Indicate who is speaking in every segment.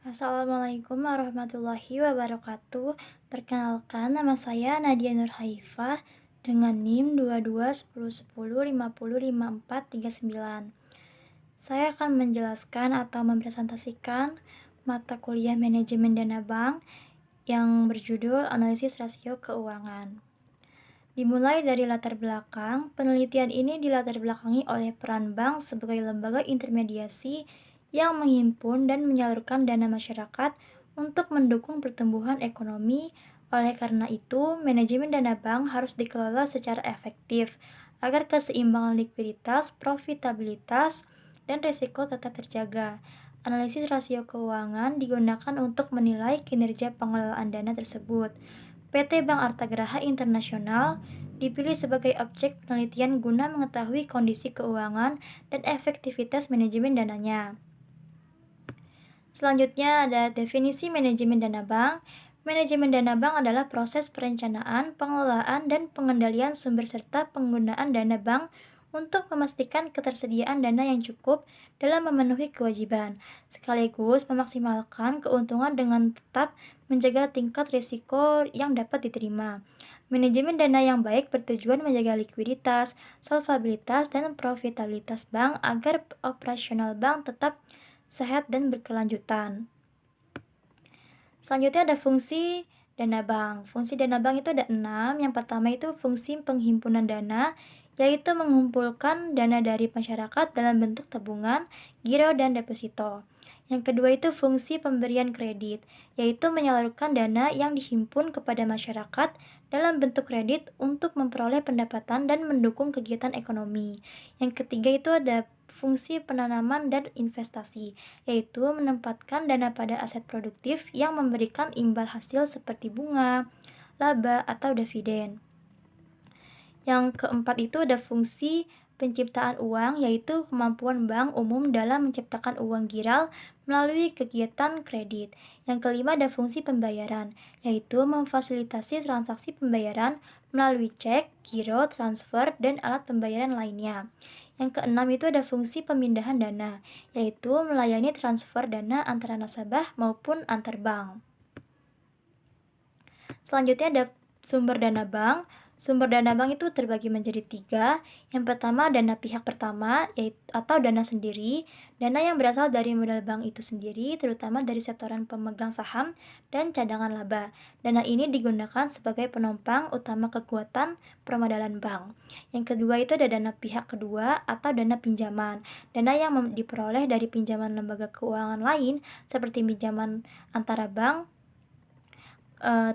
Speaker 1: Assalamualaikum warahmatullahi wabarakatuh. Perkenalkan, nama saya Nadia Nurhaifah dengan NIM 221010505439. Saya akan menjelaskan atau mempresentasikan mata kuliah Manajemen Dana Bank yang berjudul Analisis Rasio Keuangan. Dimulai dari latar belakang, penelitian ini dilatar belakangi oleh peran bank sebagai lembaga intermediasi yang menghimpun dan menyalurkan dana masyarakat untuk mendukung pertumbuhan ekonomi. Oleh karena itu, manajemen dana bank harus dikelola secara efektif agar keseimbangan likuiditas, profitabilitas, dan risiko tetap terjaga. Analisis rasio keuangan digunakan untuk menilai kinerja pengelolaan dana tersebut. PT Bank Artagraha Internasional dipilih sebagai objek penelitian guna mengetahui kondisi keuangan dan efektivitas manajemen dananya. Selanjutnya ada definisi manajemen dana bank. Manajemen dana bank adalah proses perencanaan, pengelolaan, dan pengendalian sumber serta penggunaan dana bank untuk memastikan ketersediaan dana yang cukup dalam memenuhi kewajiban, sekaligus memaksimalkan keuntungan dengan tetap menjaga tingkat risiko yang dapat diterima. Manajemen dana yang baik bertujuan menjaga likuiditas, solvabilitas, dan profitabilitas bank agar operasional bank tetap sehat dan berkelanjutan. Selanjutnya ada fungsi dana bank. Fungsi dana bank itu ada 6. Yang pertama itu fungsi penghimpunan dana, yaitu mengumpulkan dana dari masyarakat dalam bentuk tabungan, giro, dan deposito. Yang kedua itu fungsi pemberian kredit, yaitu menyalurkan dana yang dihimpun kepada masyarakat dalam bentuk kredit untuk memperoleh pendapatan dan mendukung kegiatan ekonomi. Yang ketiga itu ada fungsi penanaman dan investasi, yaitu menempatkan dana pada aset produktif yang memberikan imbal hasil seperti bunga, laba, atau dividen. Yang keempat itu ada fungsi penciptaan uang, yaitu kemampuan bank umum dalam menciptakan uang giral melalui kegiatan kredit. Yang kelima ada fungsi pembayaran, yaitu memfasilitasi transaksi pembayaran melalui cek, giro, transfer, dan alat pembayaran lainnya. Yang keenam itu ada fungsi pemindahan dana, yaitu melayani transfer dana antara nasabah maupun antar bank. Selanjutnya ada sumber dana bank. Sumber dana bank itu terbagi menjadi 3. Yang pertama, dana pihak pertama, yaitu atau dana sendiri. Dana yang berasal dari modal bank itu sendiri, terutama dari setoran pemegang saham dan cadangan laba. Dana ini digunakan sebagai penopang utama kekuatan permodalan bank. Yang kedua itu ada dana pihak kedua atau dana pinjaman. Dana yang diperoleh dari pinjaman lembaga keuangan lain seperti pinjaman antara bank,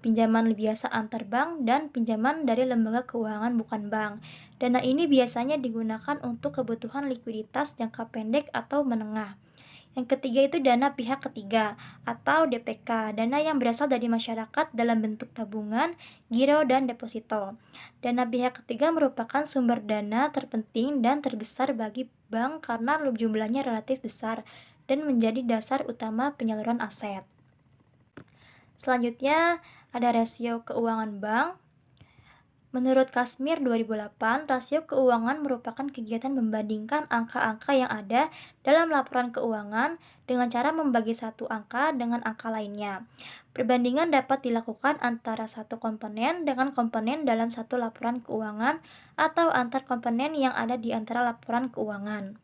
Speaker 1: pinjaman biasa antar bank, dan pinjaman dari lembaga keuangan bukan bank. Dana ini biasanya digunakan untuk kebutuhan likuiditas jangka pendek atau menengah. Yang ketiga itu dana pihak ketiga atau DPK, dana yang berasal dari masyarakat dalam bentuk tabungan, giro, dan deposito. Dana pihak ketiga merupakan sumber dana terpenting dan terbesar bagi bank karena jumlahnya relatif besar dan menjadi dasar utama penyaluran aset. Selanjutnya ada rasio keuangan bank. Menurut Kasmir 2008, rasio keuangan merupakan kegiatan membandingkan angka-angka yang ada dalam laporan keuangan dengan cara membagi satu angka dengan angka lainnya. Perbandingan dapat dilakukan antara satu komponen dengan komponen dalam satu laporan keuangan atau antar komponen yang ada di antara laporan keuangan.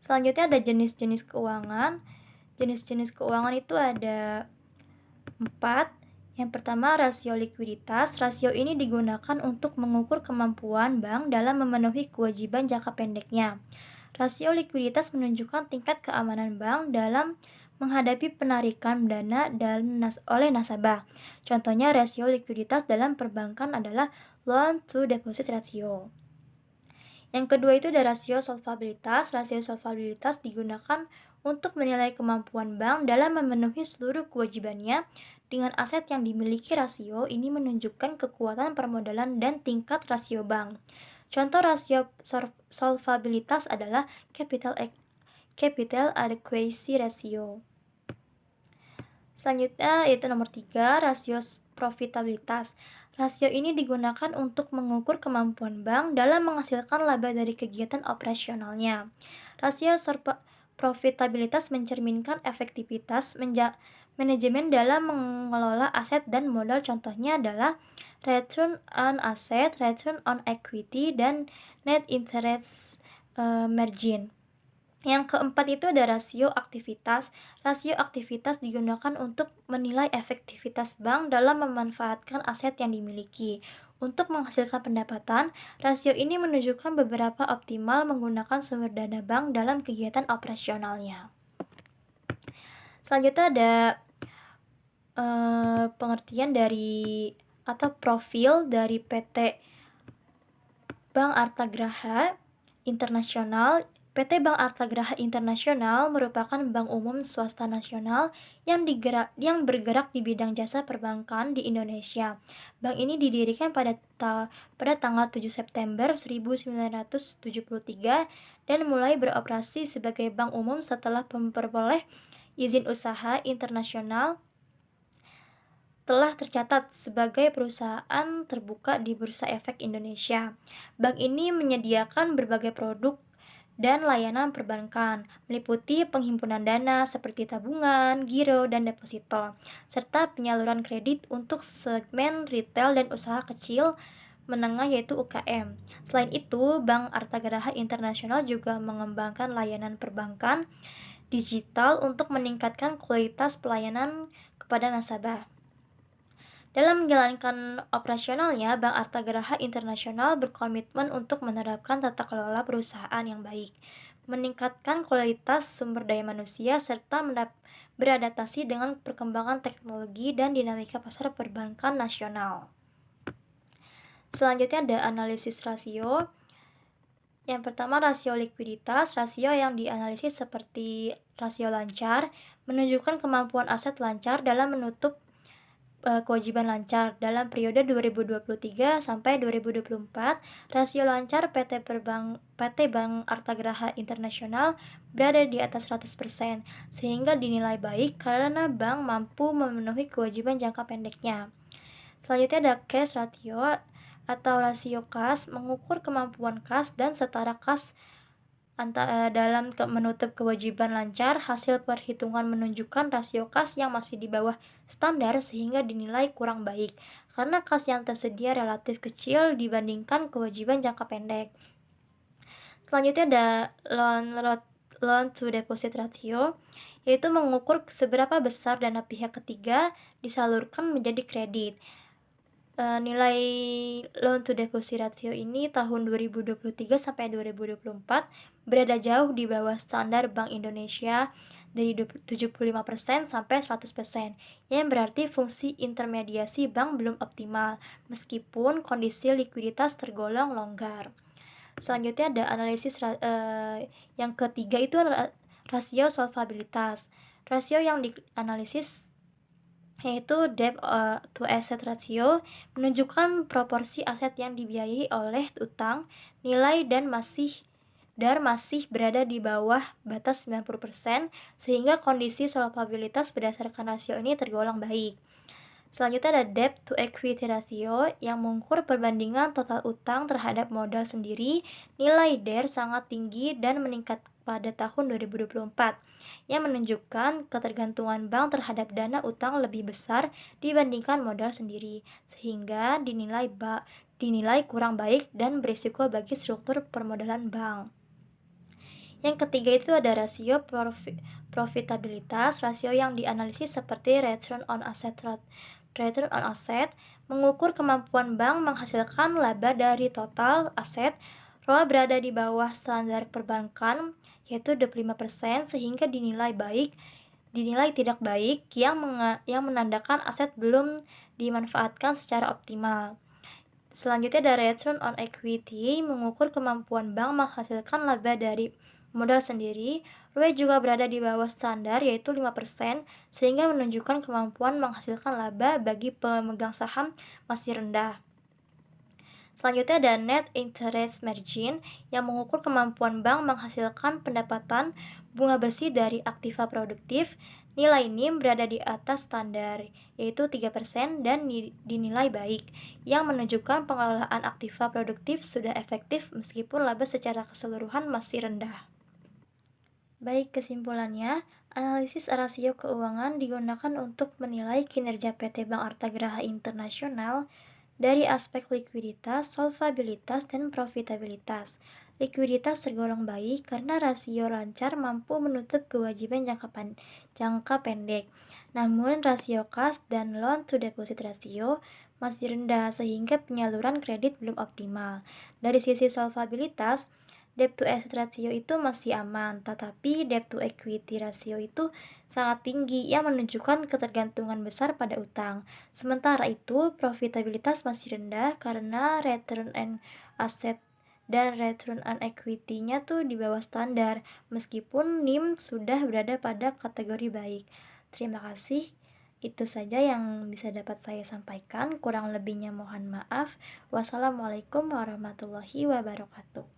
Speaker 1: Selanjutnya ada jenis-jenis keuangan. Jenis-jenis keuangan itu ada 4. Yang pertama, rasio likuiditas. Rasio ini digunakan untuk mengukur kemampuan bank dalam memenuhi kewajiban jangka pendeknya. Rasio likuiditas menunjukkan tingkat keamanan bank dalam menghadapi penarikan dana oleh nasabah. Contohnya rasio likuiditas dalam perbankan adalah loan to deposit ratio. Yang kedua itu ada rasio solvabilitas. Rasio solvabilitas digunakan untuk menilai kemampuan bank dalam memenuhi seluruh kewajibannya dengan aset yang dimiliki. Rasio ini menunjukkan kekuatan permodalan dan tingkat rasio bank. Contoh rasio solvabilitas adalah capital adequacy ratio. Selanjutnya yaitu nomor 3, rasio profitabilitas. Rasio ini digunakan untuk mengukur kemampuan bank dalam menghasilkan laba dari kegiatan operasionalnya. Rasio Profitabilitas mencerminkan efektivitas manajemen dalam mengelola aset dan modal. Contohnya adalah return on asset, return on equity, dan net interest margin. Yang keempat itu ada rasio aktivitas. Rasio aktivitas digunakan untuk menilai efektivitas bank dalam memanfaatkan aset yang dimiliki. Untuk menghasilkan pendapatan, rasio ini menunjukkan beberapa optimal menggunakan sumber dana bank dalam kegiatan operasionalnya. Selanjutnya ada pengertian dari atau profil dari PT Bank Artagraha Internasional. PT Bank Artagraha Internasional merupakan bank umum swasta nasional yang bergerak di bidang jasa perbankan di Indonesia. Bank ini didirikan pada tanggal 7 September 1973 dan mulai beroperasi sebagai bank umum setelah memperoleh izin usaha internasional, telah tercatat sebagai perusahaan terbuka di Bursa Efek Indonesia. Bank ini menyediakan berbagai produk dan layanan perbankan, meliputi penghimpunan dana seperti tabungan, giro, dan deposito, serta penyaluran kredit untuk segmen retail dan usaha kecil menengah yaitu UKM. Selain itu, Bank Artagraha Internasional juga mengembangkan layanan perbankan digital untuk meningkatkan kualitas pelayanan kepada nasabah. Dalam menjalankan operasionalnya, Bank Artagraha Internasional berkomitmen untuk menerapkan tata kelola perusahaan yang baik, meningkatkan kualitas sumber daya manusia, serta beradaptasi dengan perkembangan teknologi dan dinamika pasar perbankan nasional. Selanjutnya ada analisis rasio. Yang pertama, rasio likuiditas. Rasio yang dianalisis seperti rasio lancar menunjukkan kemampuan aset lancar dalam menutup kewajiban lancar. Dalam periode 2023 sampai 2024, rasio lancar PT Bank Artagraha Internasional berada di atas 100%, sehingga dinilai baik karena bank mampu memenuhi kewajiban jangka pendeknya. Selanjutnya ada cash ratio atau rasio kas, mengukur kemampuan kas dan setara kas dalam menutup kewajiban lancar. Hasil perhitungan menunjukkan rasio kas yang masih di bawah standar sehingga dinilai kurang baik karena kas yang tersedia relatif kecil dibandingkan kewajiban jangka pendek. Selanjutnya ada loan to deposit ratio, yaitu mengukur seberapa besar dana pihak ketiga disalurkan menjadi kredit. Nilai loan to deposit ratio ini tahun 2023 sampai 2024 berada jauh di bawah standar Bank Indonesia dari 75% sampai 100%, yang berarti fungsi intermediasi bank belum optimal meskipun kondisi likuiditas tergolong longgar. Selanjutnya ada analisis yang ketiga itu rasio solvabilitas. Rasio yang dianalisis yaitu debt to asset ratio, menunjukkan proporsi aset yang dibiayai oleh utang, nilai dan masih berada di bawah batas 90%, sehingga kondisi solvabilitas berdasarkan rasio ini tergolong baik. Selanjutnya ada debt to equity ratio yang mengukur perbandingan total utang terhadap modal sendiri. Nilai DER sangat tinggi dan meningkat pada tahun 2024, yang menunjukkan ketergantungan bank terhadap dana utang lebih besar dibandingkan modal sendiri, sehingga dinilai kurang baik dan berisiko bagi struktur permodalan bank. Yang ketiga itu ada rasio profitabilitas. Rasio yang dianalisis seperti return on asset mengukur kemampuan bank menghasilkan laba dari total aset. ROA berada di bawah standar perbankan yaitu 25%, sehingga dinilai tidak baik yang menandakan aset belum dimanfaatkan secara optimal. Selanjutnya ada return on equity, mengukur kemampuan bank menghasilkan laba dari modal sendiri. ROE juga berada di bawah standar yaitu 5%, sehingga menunjukkan kemampuan menghasilkan laba bagi pemegang saham masih rendah. Selanjutnya ada net interest margin yang mengukur kemampuan bank menghasilkan pendapatan bunga bersih dari aktiva produktif. Nilai NIM berada di atas standar yaitu 3% dan dinilai baik, yang menunjukkan pengelolaan aktiva produktif sudah efektif meskipun laba secara keseluruhan masih rendah. Baik, kesimpulannya, analisis rasio keuangan digunakan untuk menilai kinerja PT Bank Artagraha Internasional dari aspek likuiditas, solvabilitas, dan profitabilitas. Likuiditas tergolong baik karena rasio lancar mampu menutup kewajiban jangka pendek. Namun rasio kas dan loan to deposit ratio masih rendah sehingga penyaluran kredit belum optimal. Dari sisi solvabilitas, debt to asset ratio itu masih aman, tetapi debt to equity ratio itu sangat tinggi yang menunjukkan ketergantungan besar pada utang. Sementara itu, profitabilitas masih rendah karena return on asset dan return on equity-nya tuh di bawah standar, meskipun NIM sudah berada pada kategori baik. Terima kasih. Itu saja yang bisa dapat saya sampaikan. Kurang lebihnya mohon maaf. Wassalamualaikum warahmatullahi wabarakatuh.